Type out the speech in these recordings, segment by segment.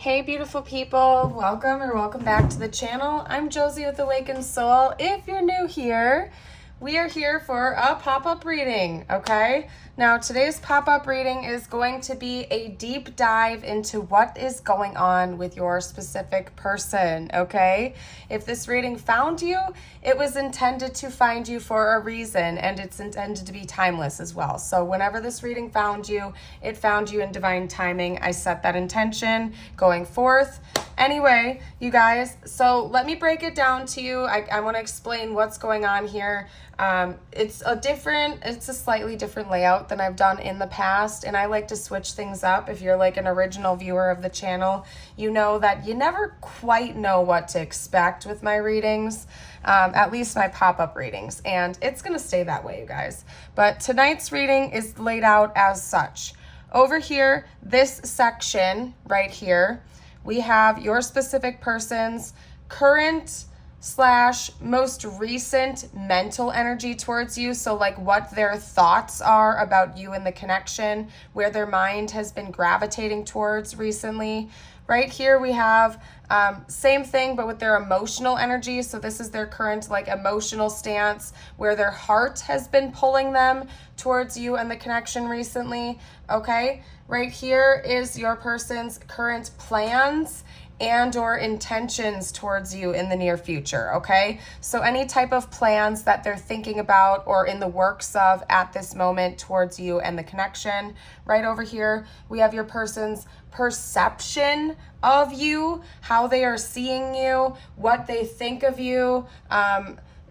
Hey beautiful people, welcome back to the channel. I'm Josie with Awakened Soul. If you're new here, we are here for a pop-up reading, okay? Now today's pop-up reading is going to be a deep dive into what is going on with your specific person, okay? If this reading found you, it was intended to find you for a reason, and it's intended to be timeless as well. So whenever this reading found you, it found you in divine timing. I set that intention going forth. Anyway, you guys, so let me break it down to you. I want to explain what's going on here. It's a slightly different layout than I've done in the past, and I like to switch things up. If you're like an original viewer of the channel, you know that you never quite know what to expect with my readings, at least my pop-up readings, and it's going to stay that way, you guys. But tonight's reading is laid out as such. Over here, this section right here, we have your specific person's current / most recent mental energy towards you. So like what their thoughts are about you and the connection, where their mind has been gravitating towards recently. Right here we have same thing, but with their emotional energy. So this is their current like emotional stance, where their heart has been pulling them towards you and the connection recently. Okay, right here is your person's current plans and or intentions towards you in the near future, okay? So any type of plans that they're thinking about or in the works of at this moment towards you and the connection. Right over here, we have your person's perception of you, how they are seeing you, what they think of you,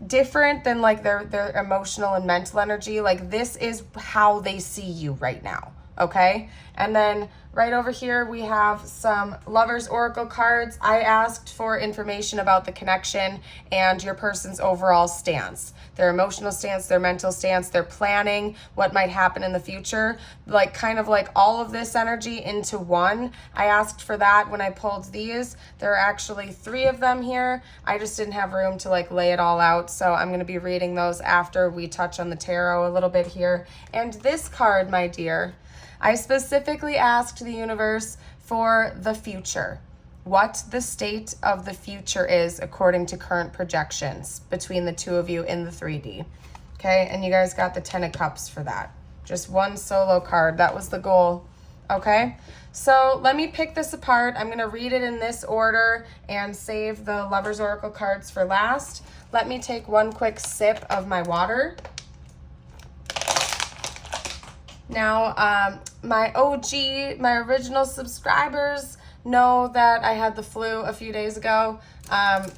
different than like their emotional and mental energy. Like this is how they see you right now, okay? And then right over here, we have some Lovers Oracle cards. I asked for information about the connection and your person's overall stance, their emotional stance, their mental stance, their planning, what might happen in the future, like kind of like all of this energy into one. I asked for that when I pulled these. There are actually 3 of them here. I just didn't have room to like lay it all out, so I'm going to be reading those after we touch on the tarot a little bit here. And this card, my dear, I specifically asked the universe for the future, what the state of the future is according to current projections between the 2 of you in the 3D. Okay, and you guys got the 10 of Cups for that. Just one solo card, that was the goal. Okay, so let me pick this apart. I'm gonna read it in this order and save the Lovers Oracle cards for last. Let me take one quick sip of my water. Now, my OG, my original subscribers know that I had the flu a few days ago,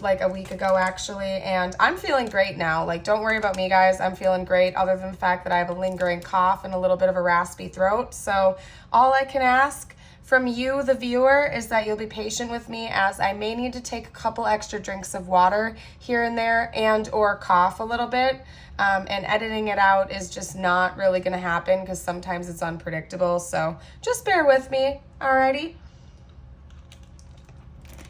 like a week ago actually, and I'm feeling great now. Like, don't worry about me, guys. I'm feeling great, other than the fact that I have a lingering cough and a little bit of a raspy throat. So all I can ask from you, the viewer, is that you'll be patient with me, as I may need to take a couple extra drinks of water here and there and or cough a little bit. And editing it out is just not really going to happen because sometimes it's unpredictable. So just bear with me, alrighty?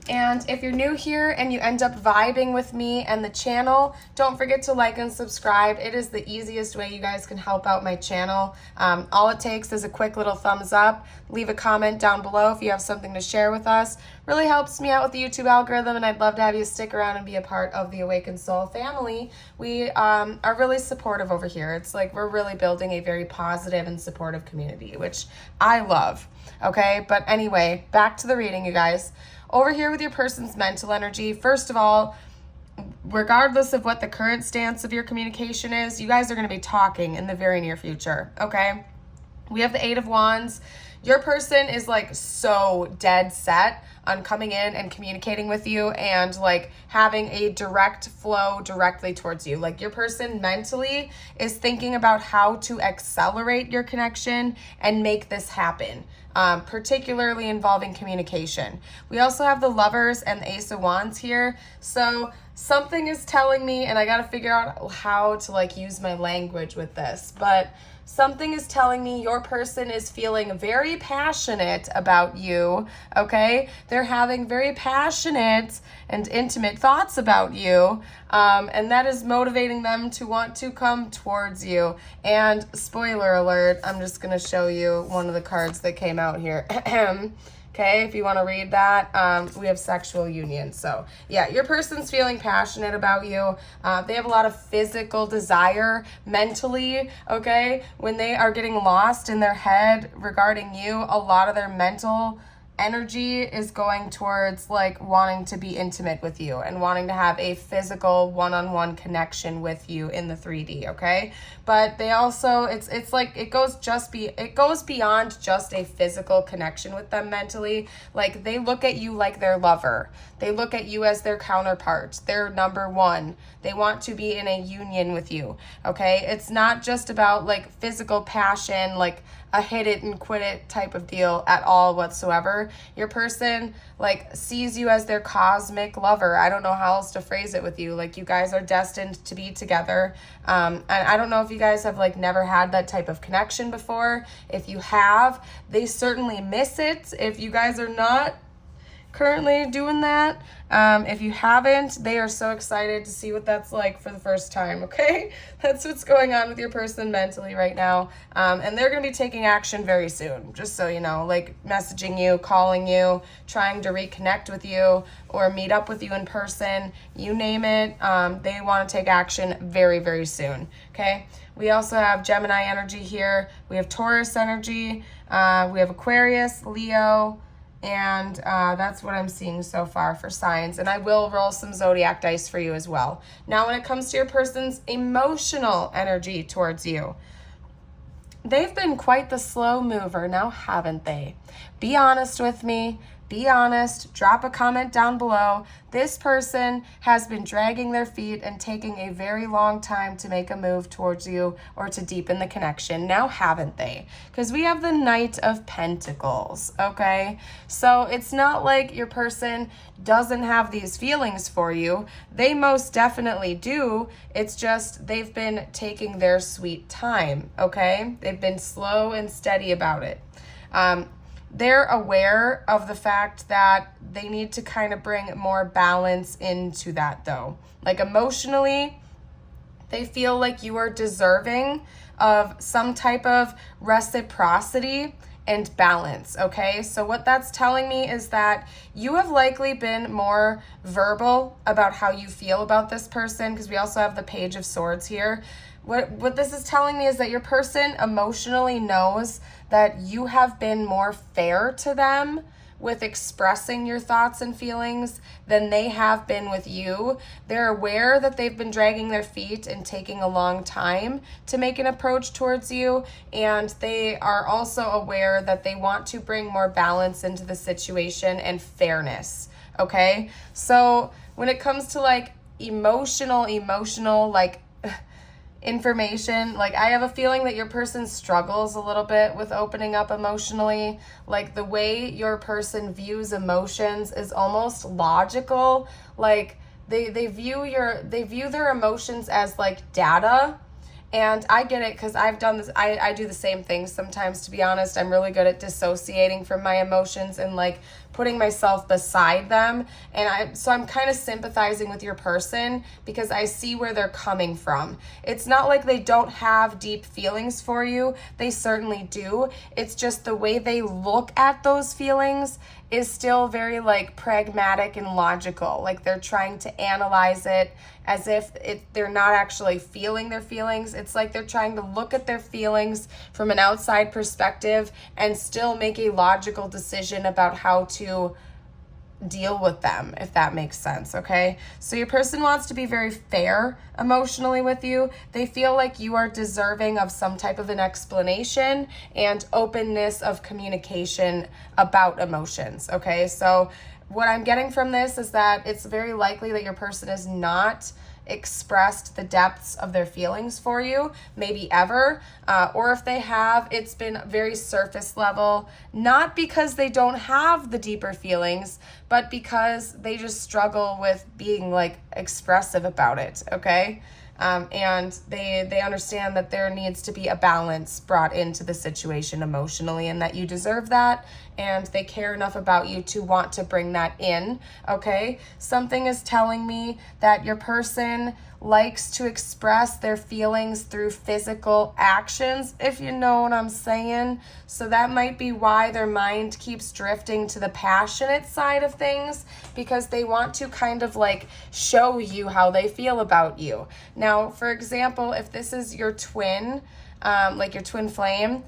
And if you're new here and you end up vibing with me and the channel, don't forget to like and subscribe. It is the easiest way you guys can help out my channel. All it takes is a quick little thumbs up. Leave a comment down below if you have something to share with us. Really helps me out with the YouTube algorithm, and I'd love to have you stick around and be a part of the Awakened Soul family. We are really supportive over here. It's like we're really building a very positive and supportive community, which I love. Okay, but anyway, back to the reading, you guys. Over here with your person's mental energy, first of all, regardless of what the current stance of your communication is, you guys are going to be talking in the very near future, okay? We have the 8 of Wands. Your person is like so dead set on coming in and communicating with you and like having a direct flow directly towards you. Like your person mentally is thinking about how to accelerate your connection and make this happen. Particularly involving communication. We also have the Lovers and the Ace of Wands here. So something is telling me, and I got to figure out how to like use my language with this, but something is telling me your person is feeling very passionate about you, okay? They're having very passionate and intimate thoughts about you, and that is motivating them to want to come towards you. And spoiler alert, I'm just going to show you one of the cards that came out here. Okay, if you want to read that, we have sexual union. So yeah, your person's feeling passionate about you. They have a lot of physical desire mentally, okay? When they are getting lost in their head regarding you, a lot of their mental energy is going towards like wanting to be intimate with you and wanting to have a physical one-on-one connection with you in the 3D, okay? But they also, it's like it goes beyond just a physical connection with them mentally. Like they look at you like their lover. They look at you as their counterpart, their number one. They want to be in a union with you, okay? It's not just about like physical passion, like a hit it and quit it type of deal at all whatsoever. Your person like sees you as their cosmic lover. I don't know how else to phrase it with you. Like you guys are destined to be together. And I don't know if you guys have like never had that type of connection before. If you have, they certainly miss it. If you guys are not currently doing that, if you haven't, they are so excited to see what that's like for the first time, okay? That's what's going on with your person mentally right now. And they're going to be taking action very soon, just so you know, like messaging you, calling you, trying to reconnect with you or meet up with you in person, you name it. They want to take action very, very soon, okay? We also have Gemini energy here. We have Taurus energy. We have Aquarius, Leo, and that's what I'm seeing so far for signs. And I will roll some zodiac dice for you as well. Now, when it comes to your person's emotional energy towards you, they've been quite the slow mover now, haven't they? Be honest with me. Be honest. Drop a comment down below. This person has been dragging their feet and taking a very long time to make a move towards you or to deepen the connection. Now, haven't they? Because we have the Knight of Pentacles, okay? So it's not like your person doesn't have these feelings for you. They most definitely do. It's just they've been taking their sweet time, okay? They've been slow and steady about it. They're aware of the fact that they need to kind of bring more balance into that though. Like emotionally, they feel like you are deserving of some type of reciprocity and balance, okay? So what that's telling me is that you have likely been more verbal about how you feel about this person, because we also have the Page of Swords here. What this is telling me is that your person emotionally knows that you have been more fair to them with expressing your thoughts and feelings than they have been with you. They're aware that they've been dragging their feet and taking a long time to make an approach towards you, and they are also aware that they want to bring more balance into the situation and fairness, okay? So when it comes to like emotional like information, like I have a feeling that your person struggles a little bit with opening up emotionally. Like the way your person views emotions is almost logical. Like they view their emotions as like data. And I get it, because I've done this. I do the same thing sometimes, to be honest. I'm really good at dissociating from my emotions and like putting myself beside them. And so I'm kind of sympathizing with your person because I see where they're coming from. It's not like they don't have deep feelings for you. They certainly do. It's just the way they look at those feelings is still very like pragmatic and logical. Like they're trying to analyze it as if they're not actually feeling their feelings. It's like they're trying to look at their feelings from an outside perspective and still make a logical decision about how to deal with them, if that makes sense, okay? So your person wants to be very fair emotionally with you. They feel like you are deserving of some type of an explanation and openness of communication about emotions, okay? So what I'm getting from this is that it's very likely that your person is not expressed the depths of their feelings for you, maybe ever, or if they have, it's been very surface level, not because they don't have the deeper feelings, but because they just struggle with being like expressive about it, okay? And they understand that there needs to be a balance brought into the situation emotionally, and that you deserve that, and they care enough about you to want to bring that in, okay? Something is telling me that your person likes to express their feelings through physical actions, if you know what I'm saying. So that might be why their mind keeps drifting to the passionate side of things, because they want to kind of like show you how they feel about you. Now, for example, if this is your twin, like your twin flame,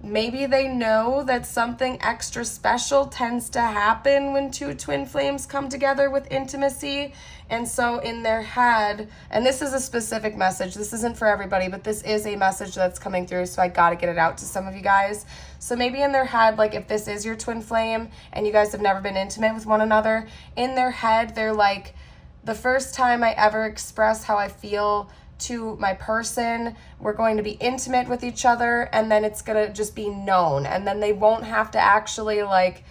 maybe they know that something extra special tends to happen when two twin flames come together with intimacy. And so in their head, and this is a specific message, this isn't for everybody, but this is a message that's coming through, so I gotta get it out to some of you guys. So maybe in their head, like if this is your twin flame and you guys have never been intimate with one another, in their head, they're like, the first time I ever express how I feel to my person, we're going to be intimate with each other, and then it's gonna just be known, and then they won't have to actually like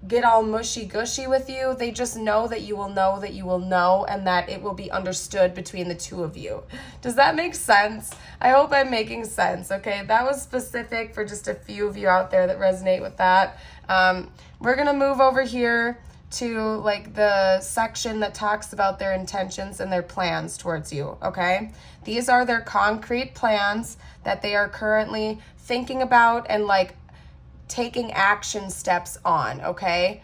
get all mushy gushy with you. They just know that you will know that you will know, and that it will be understood between the two of you. Does that make sense? I hope I'm making sense. Okay, that was specific for just a few of you out there that resonate with that. We're gonna move over here to like the section that talks about their intentions and their plans towards you, okay? These are their concrete plans that they are currently thinking about and like taking action steps on, okay?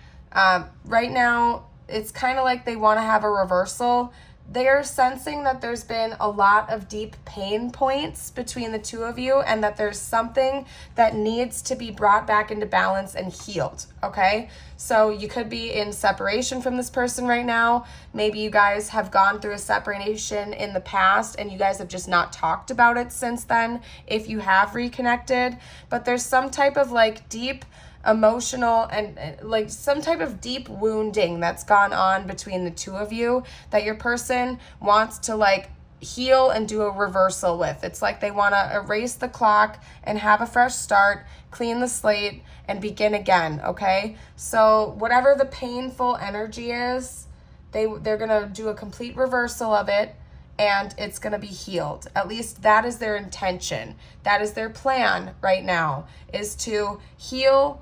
Right now, it's kind of like they want to have a reversal. They are sensing that there's been a lot of deep pain points between the two of you, and that there's something that needs to be brought back into balance and healed, okay? So you could be in separation from this person right now. Maybe you guys have gone through a separation in the past and you guys have just not talked about it since then, if you have reconnected. But there's some type of like deep emotional and like some type of deep wounding that's gone on between the two of you that your person wants to like heal and do a reversal with. It's like they want to erase the clock and have a fresh start, clean the slate, and begin again, okay? So whatever the painful energy is, they're going to do a complete reversal of it, and it's going to be healed. At least that is their intention. That is their plan right now, is to heal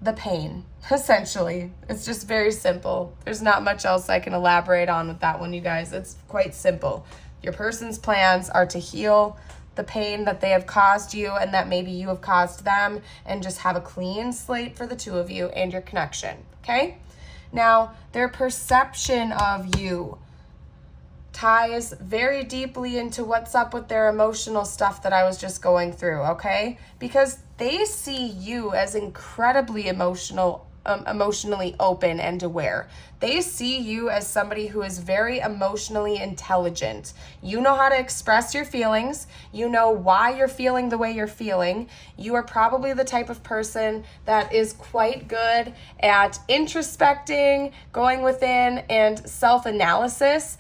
the pain, essentially. It's just very simple. There's not much else I can elaborate on with that one, you guys. It's quite simple. Your person's plans are to heal the pain that they have caused you and that maybe you have caused them, and just have a clean slate for the two of you and your connection, okay? Now, their perception of you ties very deeply into what's up with their emotional stuff that I was just going through, okay? Because they see you as incredibly emotionally open and aware. They see you as somebody who is very emotionally intelligent. You know how to express your feelings. You know why you're feeling the way you're feeling. You are probably the type of person that is quite good at introspecting, going within, and self-analysis.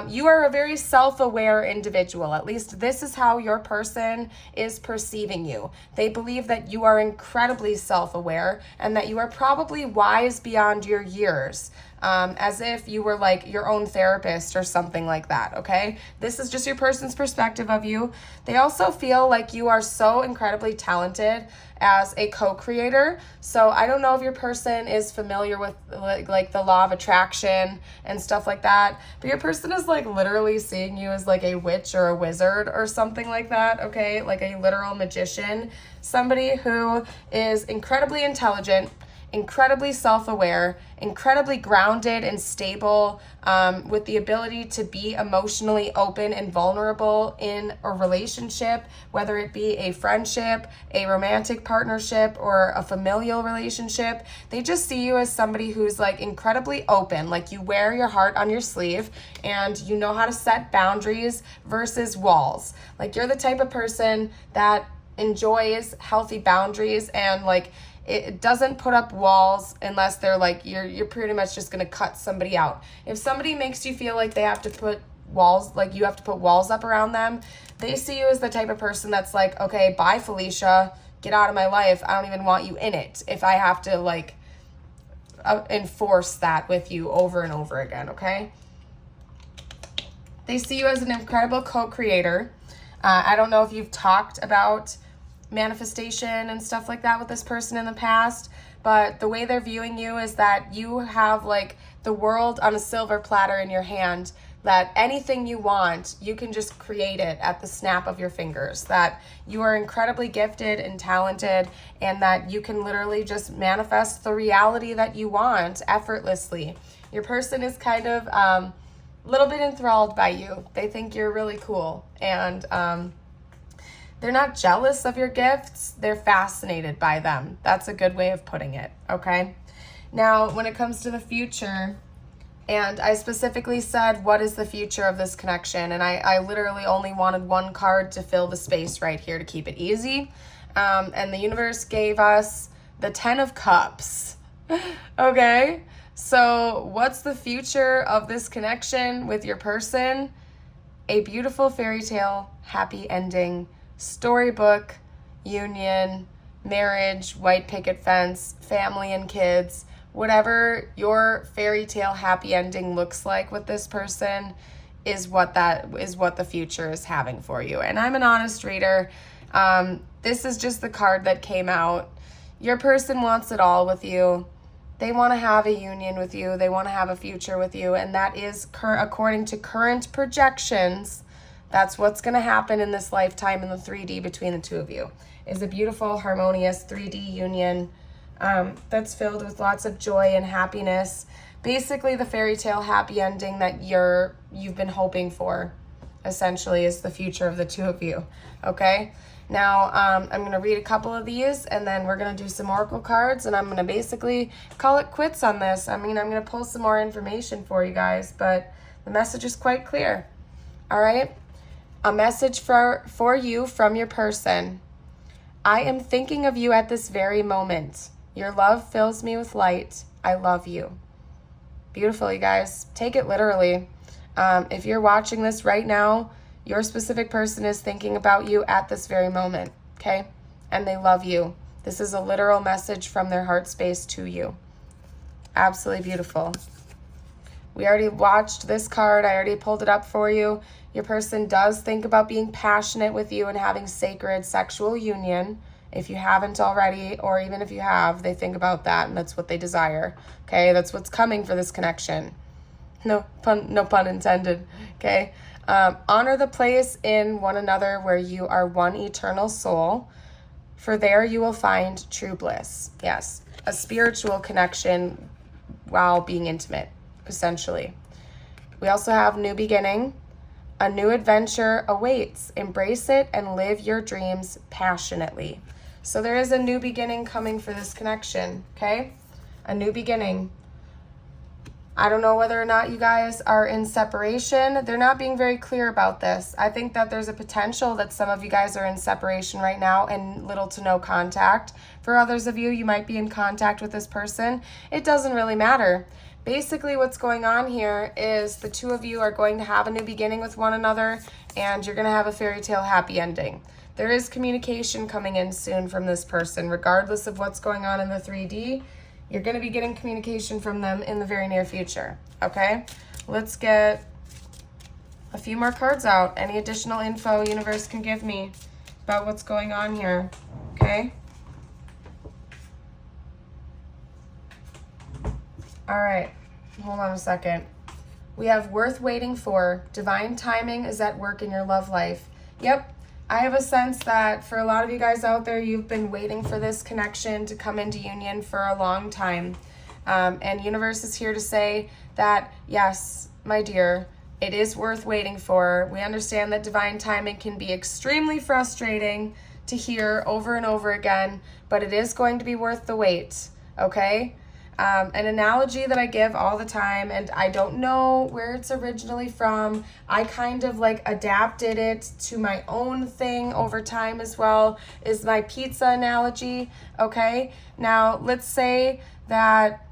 You are a very self-aware individual. At least this is how your person is perceiving you. They believe that you are incredibly self-aware and that you are probably wise beyond your years. As if you were like your own therapist or something like that, okay? This is just your person's perspective of you. They also feel like you are so incredibly talented as a co-creator. So I don't know if your person is familiar with like the law of attraction and stuff like that, but your person is like literally seeing you as like a witch or a wizard or something like that, okay? Like a literal magician, somebody who is incredibly intelligent, incredibly self-aware, incredibly grounded and stable, with the ability to be emotionally open and vulnerable in a relationship, whether it be a friendship, a romantic partnership, or a familial relationship. They just see you as somebody who's like incredibly open, like you wear your heart on your sleeve and you know how to set boundaries versus walls. Like you're the type of person that enjoys healthy boundaries, and like it doesn't put up walls unless they're like, you're pretty much just gonna cut somebody out. If somebody makes you feel like they have to put walls, like you have to put walls up around them, they see you as the type of person that's like, okay, bye Felicia, get out of my life. I don't even want you in it if I have to like enforce that with you over and over again, okay? They see you as an incredible co-creator. I don't know if you've talked about manifestation and stuff like that with this person in the past, but the way they're viewing you is that you have like the world on a silver platter in your hand that anything you want, you can just create it at the snap of your fingers, that you are incredibly gifted and talented, and that you can literally just manifest the reality that you want effortlessly. Your person is kind of a little bit enthralled by you. They think you're really cool, and they're not jealous of your gifts. They're fascinated by them. That's a good way of putting it, okay? Now, when it comes to the future, and I specifically said, what is the future of this connection? And I literally only wanted one card to fill the space right here to keep it easy. And the universe gave us the 10 of Cups. Okay, so what's the future of this connection with your person? A beautiful fairy tale, happy ending, storybook, union, marriage, white picket fence, family and kids. Whatever your fairy tale happy ending looks like with this person is what the future is having for you. And I'm an honest reader. This is just the card that came out. Your person wants it all with you. They want to have a union with you. They want to have a future with you. And that is, according to current projections, that's what's going to happen in this lifetime in the 3D between the two of you, is a beautiful, harmonious 3D union that's filled with lots of joy and happiness. Basically, the fairy tale happy ending that you've been hoping for, essentially, is the future of the two of you. Okay? Now, I'm going to read a couple of these, and then we're going to do some oracle cards, and I'm going to basically call it quits on this. I mean, I'm going to pull some more information for you guys, but the message is quite clear. All right? A message for you from your person. I am thinking of you at this very moment. Your love fills me with light. I love you. Beautiful, you guys. Take it literally. If you're watching this right now, your specific person is thinking about you at this very moment, okay? And they love you. This is a literal message from their heart space to you. Absolutely beautiful. We already watched this card. I already pulled it up for you. Your person does think about being passionate with you and having sacred sexual union. If you haven't already, or even if you have, they think about that, and that's what they desire. Okay, that's what's coming for this connection. No pun intended. Okay, honor the place in one another where you are one eternal soul, for there you will find true bliss. Yes, a spiritual connection while being intimate, essentially. We also have new beginning. A new adventure awaits. Embrace it and live your dreams passionately. So there is a new beginning coming for this connection, okay? A new beginning. I don't know whether or not you guys are in separation. They're not being very clear about this. I think that there's a potential that some of you guys are in separation right now and little to no contact. For others of you, you might be in contact with this person. It doesn't really matter. Basically, what's going on here is the two of you are going to have a new beginning with one another, and you're going to have a fairy tale happy ending. There is communication coming in soon from this person, regardless of what's going on in the 3D. You're going to be getting communication from them in the very near future, okay? Let's get a few more cards out. Any additional info universe can give me about what's going on here, okay? All right, hold on a second. We have worth waiting for. Divine timing is at work in your love life. Yep, I have a sense that for a lot of you guys out there, you've been waiting for this connection to come into union for a long time. And universe is here to say that, yes, my dear, it is worth waiting for. We understand that divine timing can be extremely frustrating to hear over and over again, but it is going to be worth the wait, okay? An analogy that I give all the time, and I don't know where it's originally from. I kind of like adapted it to my own thing over time as well, is my pizza analogy, okay? Now, let's say that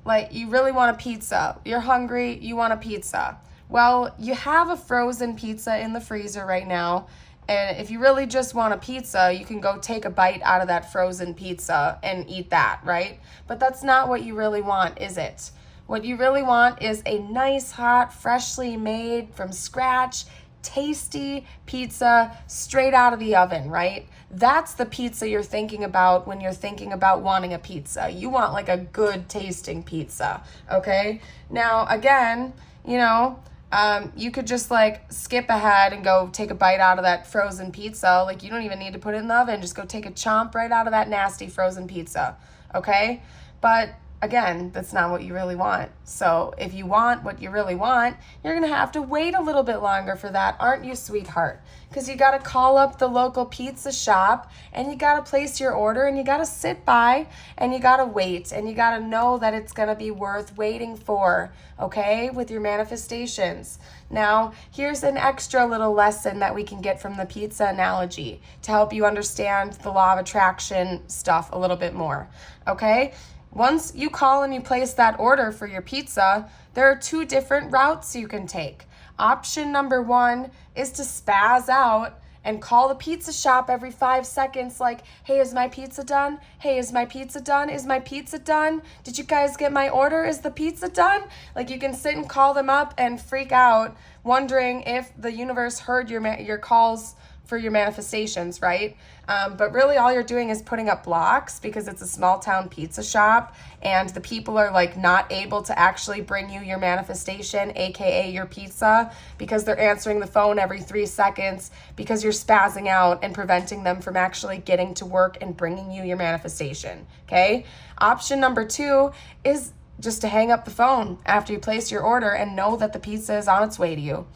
like you really want a pizza. You're hungry, you want a pizza. Well, you have a frozen pizza in the freezer right now. And if you really just want a pizza, you can go take a bite out of that frozen pizza and eat that, right? But that's not what you really want, is it? What you really want is a nice, hot, freshly made from scratch, tasty pizza straight out of the oven, right? That's the pizza you're thinking about when you're thinking about wanting a pizza. You want like a good tasting pizza, okay? Now, again, you know, You could just like skip ahead and go take a bite out of that frozen pizza. Like you don't even need to put it in the oven. Just go take a chomp right out of that nasty frozen pizza. Okay? But again, that's not what you really want. So if you want what you really want, you're going to have to wait a little bit longer for that, aren't you, sweetheart? Because you got to call up the local pizza shop and you got to place your order and you got to sit by and you got to wait and you got to know that it's going to be worth waiting for, okay, with your manifestations. Now, here's an extra little lesson that we can get from the pizza analogy to help you understand the law of attraction stuff a little bit more, okay? Once you call and you place that order for your pizza, there are 2 different routes you can take. Option number 1 is to spaz out and call the pizza shop every 5 seconds like, hey, is my pizza done? Hey, is my pizza done? Is my pizza done? Did you guys get my order? Is the pizza done? Like you can sit and call them up and freak out wondering if the universe heard your calls for your manifestations, right? But really all you're doing is putting up blocks because it's a small town pizza shop and the people are like not able to actually bring you your manifestation, aka your pizza, because they're answering the phone every 3 seconds because you're spazzing out and preventing them from actually getting to work and bringing you your manifestation, okay? Option number 2 is just to hang up the phone after you place your order and know that the pizza is on its way to you.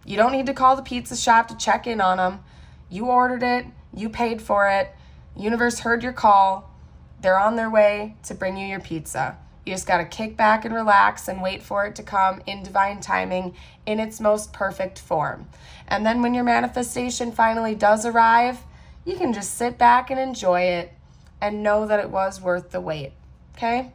You don't need to call the pizza shop to check in on them. You ordered it, you paid for it, universe heard your call, they're on their way to bring you your pizza. You just gotta kick back and relax and wait for it to come in divine timing in its most perfect form. And then when your manifestation finally does arrive, you can just sit back and enjoy it and know that it was worth the wait, okay?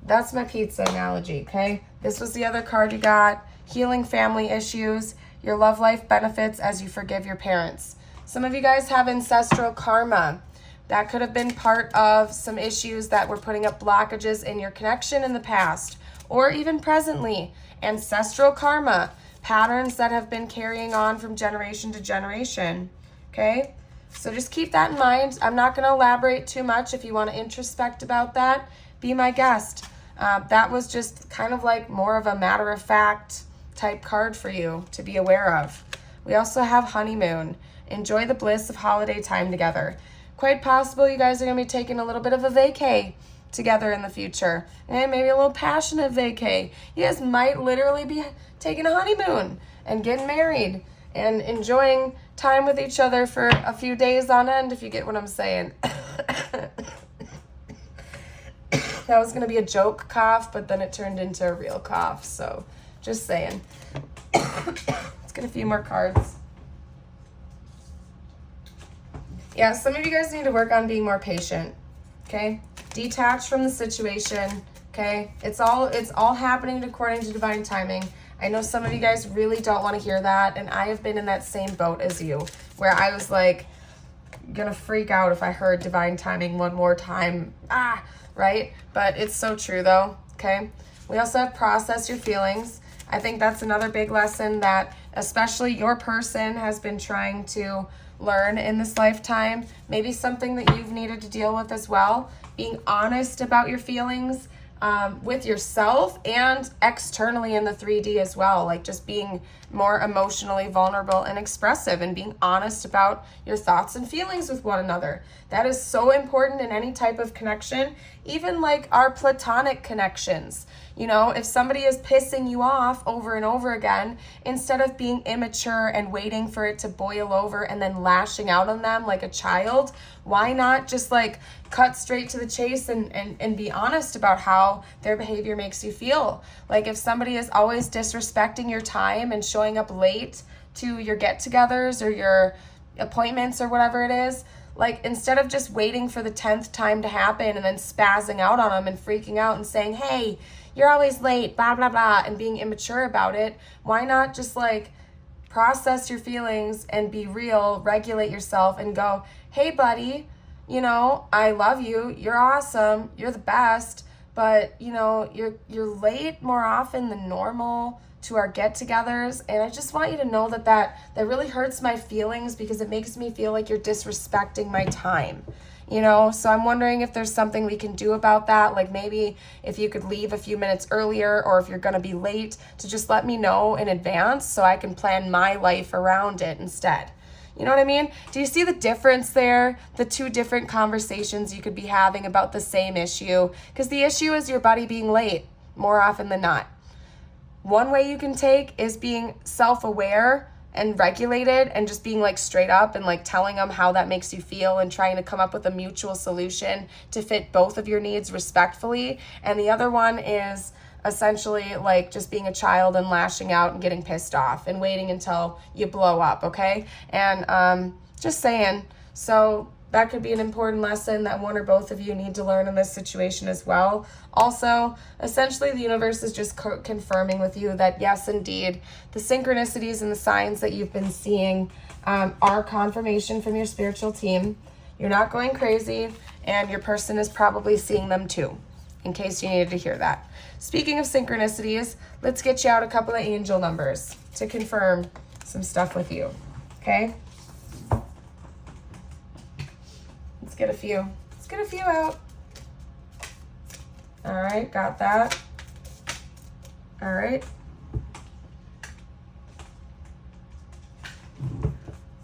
That's my pizza analogy, okay? This was the other card you got, healing family issues, your love life benefits as you forgive your parents. Some of you guys have ancestral karma. That could have been part of some issues that were putting up blockages in your connection in the past or even presently. Ancestral karma, patterns that have been carrying on from generation to generation, okay? So just keep that in mind. I'm not going to elaborate too much. If you want to introspect about that, be my guest. That was just kind of like more of a matter-of-fact type card for you to be aware of. We also have honeymoon. Enjoy the bliss of holiday time together. Quite possible you guys are going to be taking a little bit of a vacay together in the future. And maybe a little passionate vacay. You guys might literally be taking a honeymoon and getting married and enjoying time with each other for a few days on end, if you get what I'm saying. That was going to be a joke cough, but then it turned into a real cough. So just saying. Let's get a few more cards. Yeah, some of you guys need to work on being more patient, okay? Detach from the situation, okay? It's all happening according to divine timing. I know some of you guys really don't want to hear that, and I have been in that same boat as you, where I was like gonna freak out if I heard divine timing one more time, right? But it's so true though, okay? We also have process your feelings. I think that's another big lesson that especially your person has been trying to learn in this lifetime. Maybe something that you've needed to deal with as well. Being honest about your feelings with yourself and externally in the 3D as well. Like just being more emotionally vulnerable and expressive and being honest about your thoughts and feelings with one another. That is so important in any type of connection, even like our platonic connections. You know, if somebody is pissing you off over and over again, instead of being immature and waiting for it to boil over and then lashing out on them like a child, why not just like cut straight to the chase and be honest about how their behavior makes you feel? Like if somebody is always disrespecting your time and showing up late to your get-togethers or your appointments or whatever it is, like instead of just waiting for the 10th time to happen and then spazzing out on them and freaking out and saying, hey, you're always late, blah, blah, blah, and being immature about it, why not just like process your feelings and be real, regulate yourself and go, hey buddy, you know, I love you, you're awesome, you're the best, but you know, you're late more often than normal to our get-togethers, and I just want you to know that really hurts my feelings because it makes me feel like you're disrespecting my time. you know? So I'm wondering if there's something we can do about that. Like maybe if you could leave a few minutes earlier, or if you're gonna be late, to just let me know in advance so I can plan my life around it instead. You know what I mean? Do you see the difference there? The two different conversations you could be having about the same issue. Because the issue is your buddy being late more often than not. One way you can take is being self-aware and regulated and just being like straight up and like telling them how that makes you feel and trying to come up with a mutual solution to fit both of your needs respectfully. And the other one is essentially like just being a child and lashing out and getting pissed off and waiting until you blow up, okay? And just saying, so that could be an important lesson that one or both of you need to learn in this situation as well. Also, essentially, the universe is just confirming with you that, yes, indeed, the synchronicities and the signs that you've been seeing are confirmation from your spiritual team. You're not going crazy, and your person is probably seeing them too, in case you needed to hear that. Speaking of synchronicities, let's get you out a couple of angel numbers to confirm some stuff with you, okay? Let's get a few. Let's get a few out. All right, got that. All right.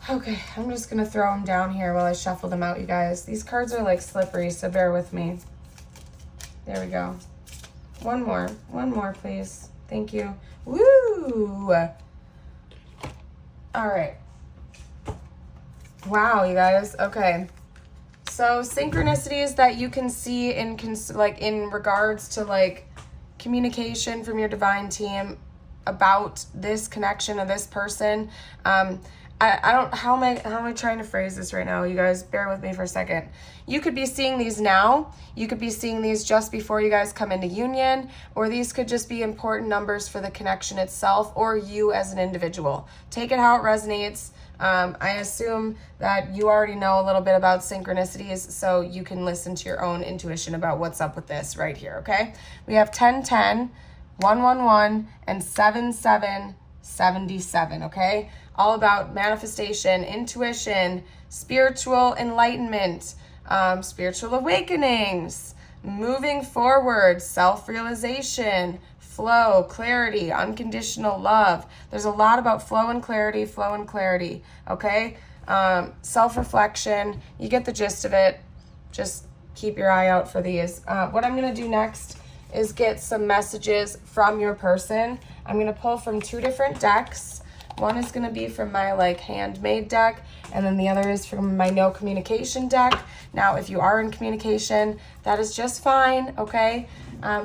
Okay, I'm just gonna throw them down here while I shuffle them out, you guys. These cards are like slippery, so bear with me. There we go. One more, please. Thank you. Woo! All right. Wow, you guys. Okay. So synchronicities that you can see in in regards to like communication from your divine team about this connection of this person. I don't, how am I trying to phrase this right now? You guys bear with me for a second. You could be seeing these now. You could be seeing these just before you guys come into union, or these could just be important numbers for the connection itself or you as an individual. Take it how it resonates. I assume that you already know a little bit about synchronicities, so you can listen to your own intuition about what's up with this right here, okay? We have 1010, 111, and 7777, okay? All about manifestation, intuition, spiritual enlightenment, spiritual awakenings, moving forward, self-realization, flow, clarity, unconditional love. There's a lot about flow and clarity, okay? Self-reflection, you get the gist of it. Just keep your eye out for these. What I'm gonna do next is get some messages from your person. I'm gonna pull from two different decks. One is gonna be from my like handmade deck, and then the other is from my no communication deck. Now, if you are in communication, that is just fine, okay?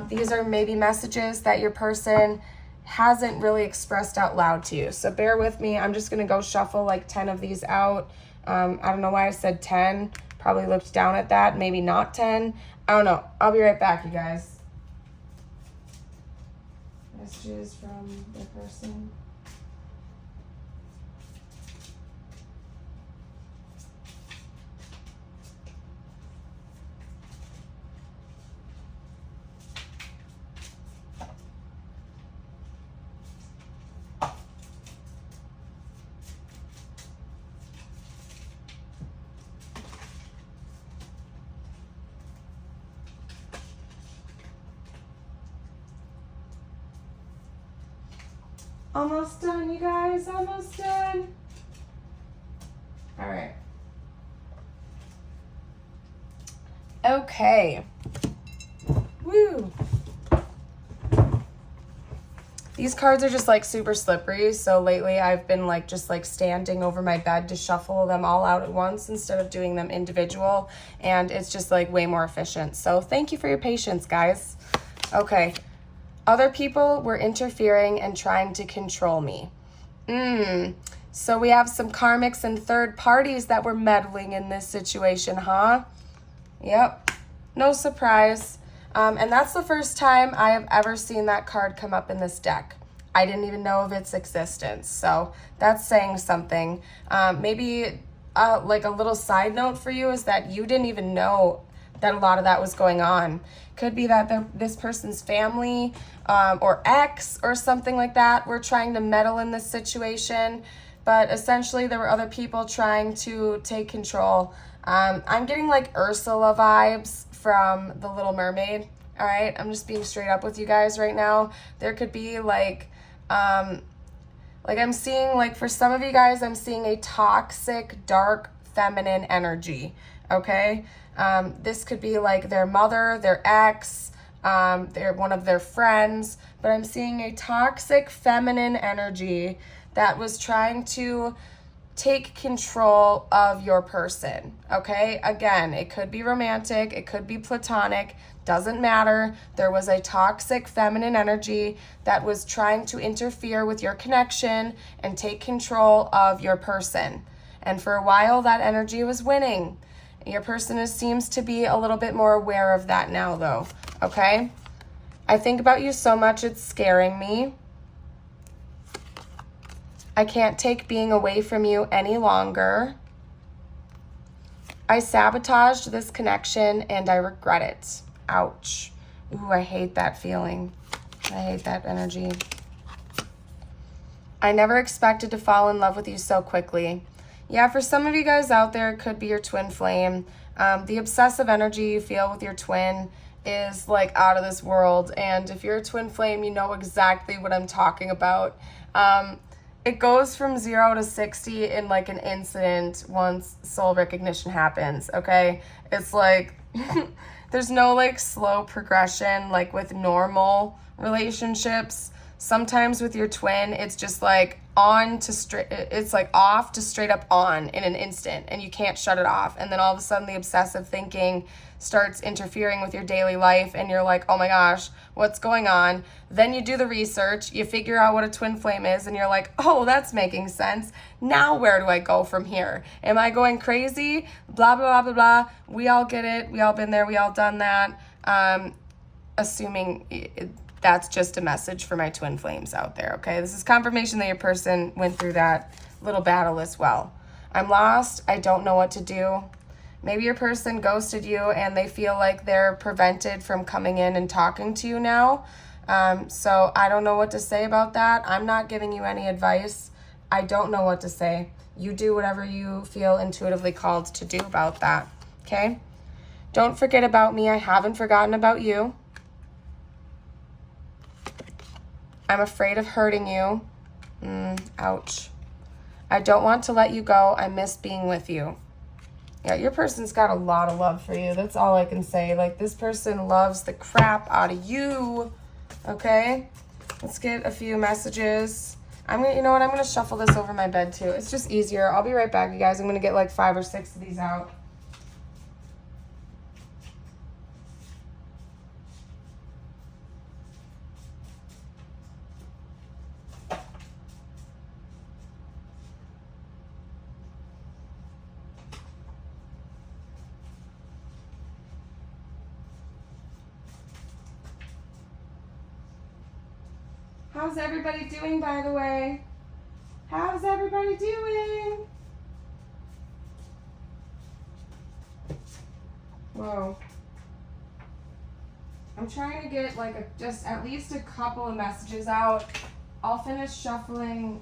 These are maybe messages that your person hasn't really expressed out loud to you. So bear with me. I'm just gonna go shuffle like 10 of these out. I don't know why I said 10. Probably looked down at that, maybe not 10. I don't know. I'll be right back, you guys. Messages from the person. Almost done, you guys, almost done. All right. Okay. Woo. These cards are just like super slippery, so lately I've been like just like standing over my bed to shuffle them all out at once instead of doing them individual, and it's just like way more efficient. So thank you for your patience, guys. Okay. Other people were interfering and trying to control me. So we have some karmics and third parties that were meddling in this situation, huh? Yep, no surprise. And that's the first time I have ever seen that card come up in this deck. I didn't even know of its existence, so that's saying something. Maybe like a little side note for you is that you didn't even know that a lot of that was going on. Could be that this person's family or ex or something like that were trying to meddle in this situation, but essentially there were other people trying to take control I'm getting like Ursula vibes from The Little Mermaid. All right, I'm just being straight up with you guys right now. There could be like I'm seeing, like, for some of you guys, I'm seeing a toxic, dark, feminine energy, okay? This could be like their mother, their ex, they're one of their friends, but I'm seeing a toxic, feminine energy that was trying to take control of your person, okay? Again, it could be romantic, it could be platonic, doesn't matter. There was a toxic feminine energy that was trying to interfere with your connection and take control of your person. And for a while, that energy was winning. Your person seems to be a little bit more aware of that now, though, okay? I think about you so much, it's scaring me. I can't take being away from you any longer. I sabotaged this connection and I regret it. Ouch. Ooh, I hate that feeling. I hate that energy. I never expected to fall in love with you so quickly. Yeah, for some of you guys out there, it could be your twin flame. The obsessive energy you feel with your twin is like out of this world. And if you're a twin flame, you know exactly what I'm talking about. It goes from 0 to 60 in like an instant once soul recognition happens, okay? It's like, there's no like slow progression like with normal relationships. Sometimes with your twin, it's just like it's like off to straight up on in an instant, and you can't shut it off. And then all of a sudden the obsessive thinking starts interfering with your daily life, and you're like, oh my gosh, what's going on? Then you do the research, you figure out what a twin flame is, and you're like, oh, that's making sense. Now where do I go from here? Am I going crazy? Blah, blah, blah, blah, blah. We all get it. We all been there. We all done that. Assuming that's just a message for my twin flames out there, okay? This is confirmation that your person went through that little battle as well. I'm lost. I don't know what to do. Maybe your person ghosted you and they feel like they're prevented from coming in and talking to you now. So I don't know what to say about that. I'm not giving you any advice. I don't know what to say. You do whatever you feel intuitively called to do about that, okay? Don't forget about me. I haven't forgotten about you. I'm afraid of hurting you. Ouch. I don't want to let you go. I miss being with you. Yeah, your person's got a lot of love for you. That's all I can say. Like, this person loves the crap out of you. Okay? Let's get a few messages. You know what? I'm going to shuffle this over my bed, too. It's just easier. I'll be right back, you guys. I'm going to get like 5 or 6 of these out. How's everybody doing, by the way? How's everybody doing? Whoa. I'm trying to get like just at least a couple of messages out. I'll finish shuffling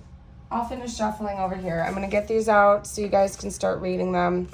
over here. I'm gonna get these out so you guys can start reading them.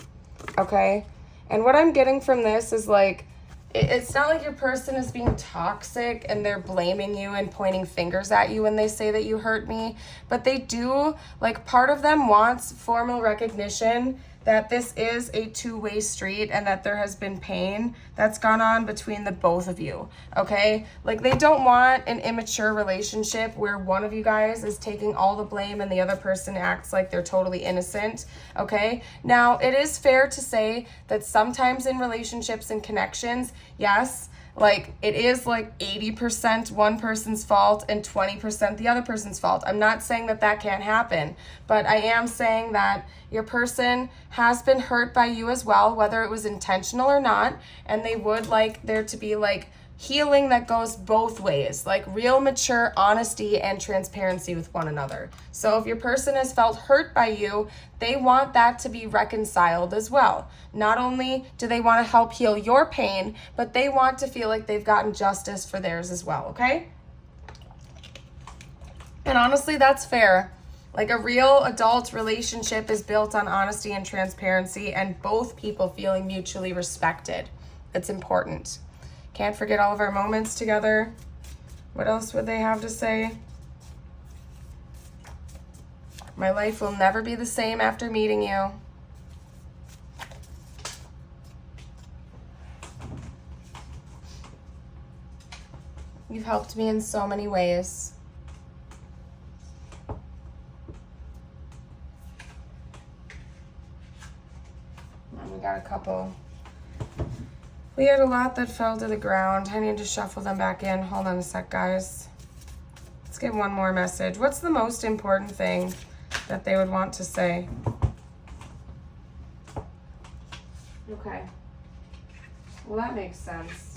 Okay? And what I'm getting from this is like, it's not like your person is being toxic and they're blaming you and pointing fingers at you when they say that you hurt me, but they do, like, part of them wants formal recognition that this is a two-way street and that there has been pain that's gone on between the both of you, okay? Like, they don't want an immature relationship where one of you guys is taking all the blame and the other person acts like they're totally innocent, okay? Now, it is fair to say that sometimes in relationships and connections, yes, like, it is like 80% one person's fault and 20% the other person's fault. I'm not saying that that can't happen, but I am saying that your person has been hurt by you as well, whether it was intentional or not, and they would like there to be like healing that goes both ways, like real mature honesty and transparency with one another. So if your person has felt hurt by you, they want that to be reconciled as well. Not only do they want to help heal your pain, but they want to feel like they've gotten justice for theirs as well, okay? And honestly, that's fair. Like a real adult relationship is built on honesty and transparency and both people feeling mutually respected. It's important. Can't forget all of our moments together. What else would they have to say? My life will never be the same after meeting you. You've helped me in so many ways. And we got a couple. We had a lot that fell to the ground. I need to shuffle them back in. Hold on a sec, guys. Let's get one more message. What's the most important thing that they would want to say? Okay. Well, that makes sense.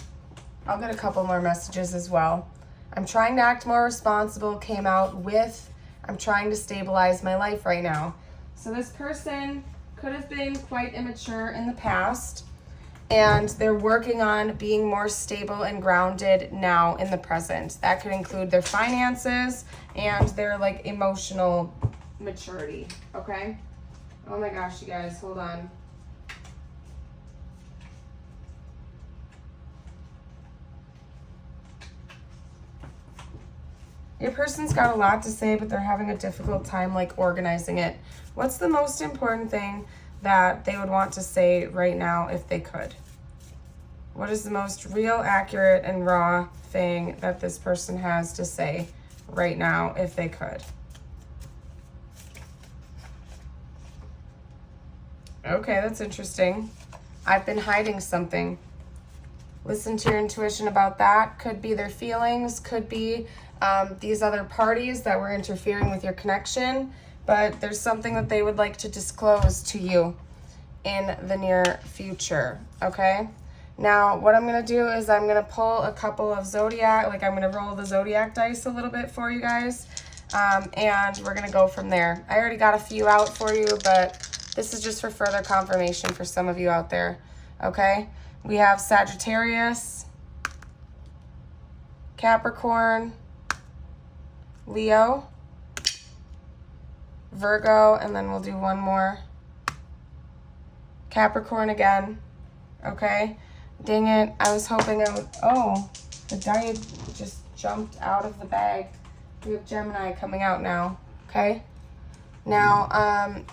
I'll get a couple more messages as well. I'm trying to act more responsible, came out with, I'm trying to stabilize my life right now. So this person could have been quite immature in the past, and they're working on being more stable and grounded now in the present. That could include their finances and their like emotional maturity, okay? Oh my gosh, you guys, hold on. Your person's got a lot to say, but they're having a difficult time like organizing it. What's the most important thing that they would want to say right now if they could? What is the most real, accurate, and raw thing that this person has to say right now if they could? Okay, that's interesting. I've been hiding something. Listen to your intuition about that. Could be their feelings, could be these other parties that were interfering with your connection, but there's something that they would like to disclose to you in the near future, okay? Now, what I'm going to do is I'm going to pull a couple of zodiac, like I'm going to roll the zodiac dice a little bit for you guys, and we're going to go from there. I already got a few out for you, but this is just for further confirmation for some of you out there, okay? We have Sagittarius, Capricorn, Leo, Virgo, and then we'll do one more. Capricorn again, okay? Dang it, I was hoping I would, oh, the die just jumped out of the bag. We have Gemini coming out now, okay? Now, I'm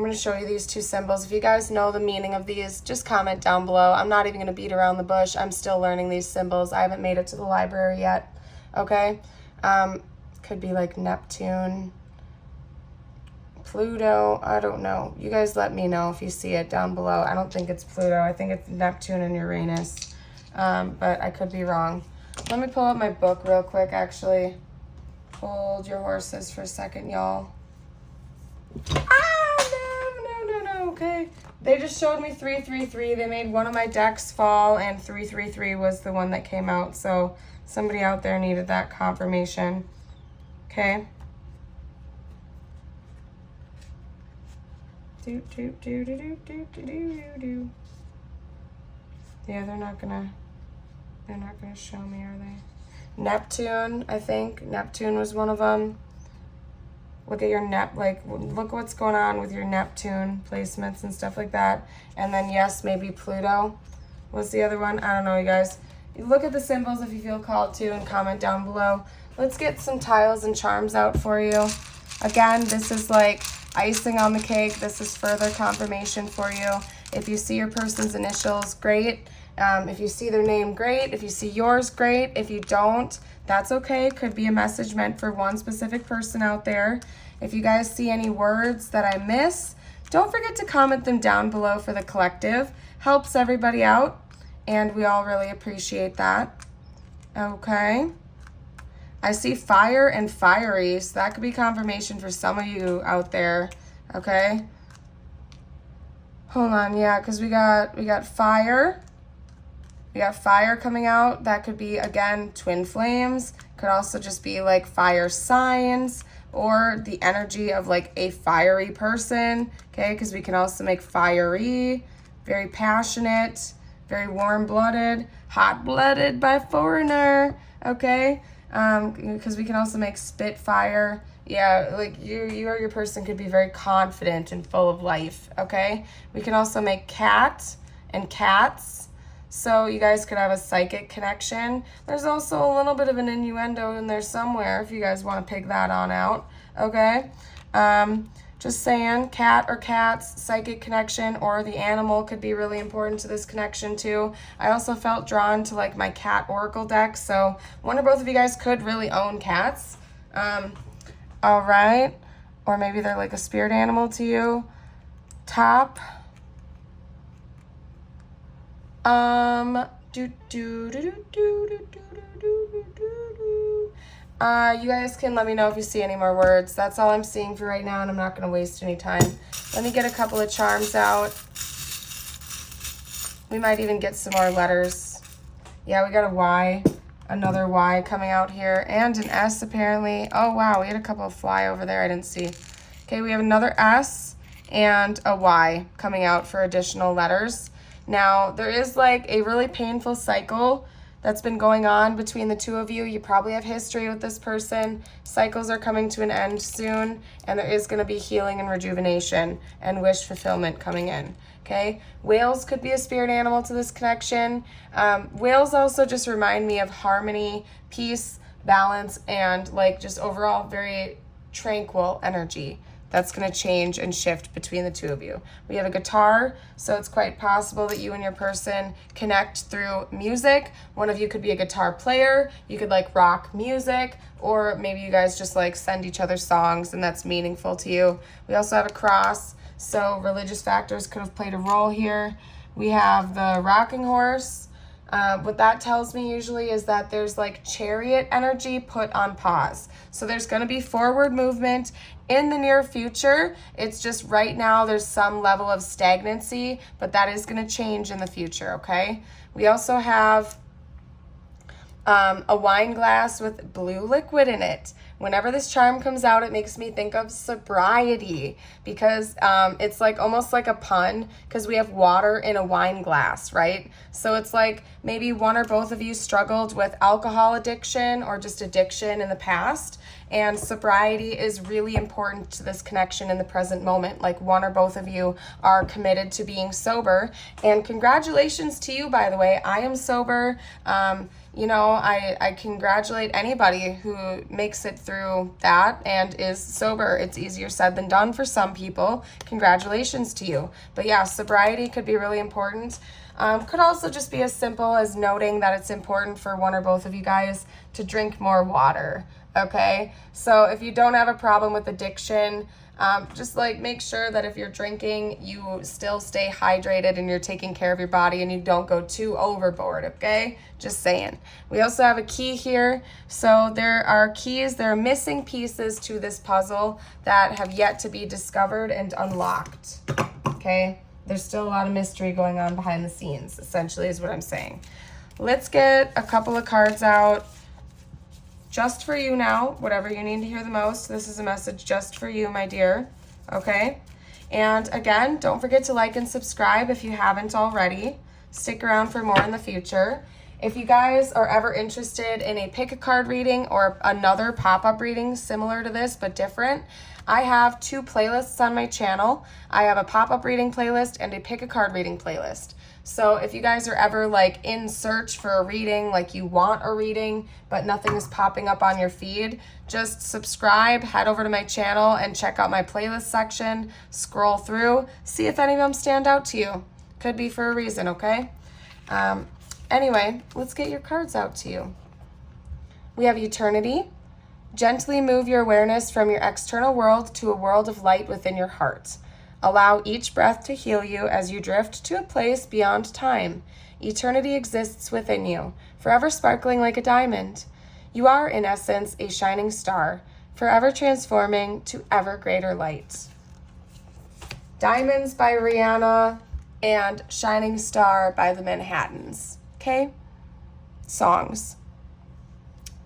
going to show you these two symbols. If you guys know the meaning of these, just comment down below. I'm not even going to beat around the bush. I'm still learning these symbols. I haven't made it to the library yet, okay? Could be like Neptune, Pluto, I don't know. You guys let me know if you see it down below. I don't think it's Pluto. I think it's Neptune and Uranus, but I could be wrong. Let me pull up my book real quick, actually. Hold your horses for a second, y'all. No, okay. They just showed me 333. They made one of my decks fall, and 333 was the one that came out, so somebody out there needed that confirmation. Okay. Yeah, they're not gonna show me, are they? Neptune, I think. Neptune was one of them. Look at your look what's going on with your Neptune placements and stuff like that. And then yes, maybe Pluto was the other one. I don't know, you guys. You look at the symbols if you feel called to and comment down below. Let's get some tiles and charms out for you. Again, this is like icing on the cake. This is further confirmation for you. If you see your person's initials, great. If you see their name, great. If you see yours, great. If you don't, that's okay. Could be a message meant for one specific person out there. If you guys see any words that I miss, don't forget to comment them down below for the collective. Helps everybody out, and we all really appreciate that. Okay. I see fire and fiery, so that could be confirmation for some of you out there, okay? Hold on, yeah, because we got fire. We got fire coming out. That could be, again, twin flames. Could also just be like fire signs or the energy of like a fiery person, okay? Because we can also make fiery, very passionate, very warm-blooded, hot-blooded by foreigner, okay? Because we can also make spitfire, Yeah, like you or your person could be very confident and full of life, okay? We can also make cat and cats. So you guys could have a psychic connection. There's also a little bit of an innuendo in there somewhere if you guys want to pick that on out, okay? Just saying, cat or cats, psychic connection, or the animal could be really important to this connection too. I also felt drawn to like my cat oracle deck, so one or both of you guys could really own cats. All right, or maybe they're like a spirit animal to you. Top. You guys can let me know if you see any more words. That's all I'm seeing for right now, and I'm not going to waste any time. Let me get a couple of charms out. We might even get some more letters. Yeah, we got a Y, another Y coming out here, and an S apparently. Oh, wow, we had a couple of fly over there I didn't see. Okay, we have another S and a Y coming out for additional letters. Now, there is like a really painful cycle that's been going on between the two of you. You probably have history with this person. Cycles are coming to an end soon, and there is going to be healing and rejuvenation and wish fulfillment coming in. Okay, whales could be a spirit animal to this connection. Whales also just remind me of harmony, peace, balance, and like just overall very tranquil energy that's going to change and shift between the two of you. We have a guitar, so it's quite possible that you and your person connect through music. One of you could be a guitar player. You could like rock music, or maybe you guys just like send each other songs and that's meaningful to you. We also have a cross, so religious factors could have played a role here. We have the rocking horse. What that tells me usually is that there's like chariot energy put on pause. So there's going to be forward movement in the near future. It's just right now there's some level of stagnancy, but that is going to change in the future, okay? We also have a wine glass with blue liquid in it. Whenever this charm comes out, it makes me think of sobriety because it's like almost like a pun because we have water in a wine glass, right? So it's like maybe one or both of you struggled with alcohol addiction or just addiction in the past, and sobriety is really important to this connection in the present moment. Like one or both of you are committed to being sober, and congratulations to you, by the way. I am sober. You know, I congratulate anybody who makes it through that and is sober. It's easier said than done for some people. Congratulations to you. But yeah, sobriety could be really important. Could also just be as simple as noting that it's important for one or both of you guys to drink more water, okay? So if you don't have a problem with addiction, just like make sure that if you're drinking, you still stay hydrated and you're taking care of your body and you don't go too overboard, okay? Just saying. We also have a key here. So there are keys, there are missing pieces to this puzzle that have yet to be discovered and unlocked, okay? There's still a lot of mystery going on behind the scenes, essentially is what I'm saying. Let's get a couple of cards out. Just for you now, whatever you need to hear the most. This is a message just for you, my dear, okay? And again, don't forget to like and subscribe if you haven't already. Stick around for more in the future. If you guys are ever interested in a pick a card reading or another pop-up reading similar to this but different, I have 2 playlists on my channel. I have a pop-up reading playlist and a pick a card reading playlist. So if you guys are ever like in search for a reading, like you want a reading, but nothing is popping up on your feed, just subscribe, head over to my channel and check out my playlist section, scroll through, see if any of them stand out to you. Could be for a reason, okay? Anyway, let's get your cards out to you. We have Eternity. Gently move your awareness from your external world to a world of light within your heart. Allow each breath to heal you as you drift to a place beyond time. Eternity exists within you, forever sparkling like a diamond. You are, in essence, a shining star, forever transforming to ever greater light. Diamonds by Rihanna and Shining Star by the Manhattans. Okay? Songs.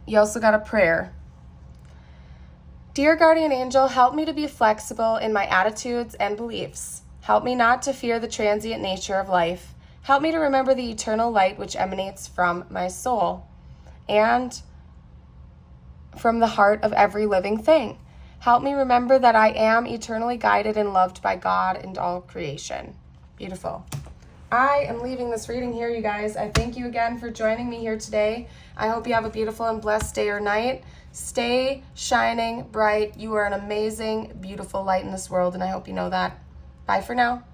You also got a prayer. Dear guardian angel, help me to be flexible in my attitudes and beliefs. Help me not to fear the transient nature of life. Help me to remember the eternal light which emanates from my soul and from the heart of every living thing. Help me remember that I am eternally guided and loved by God and all creation. Beautiful. I am leaving this reading here, you guys. I thank you again for joining me here today. I hope you have a beautiful and blessed day or night. Stay shining bright. You are an amazing, beautiful light in this world, and I hope you know that. Bye for now.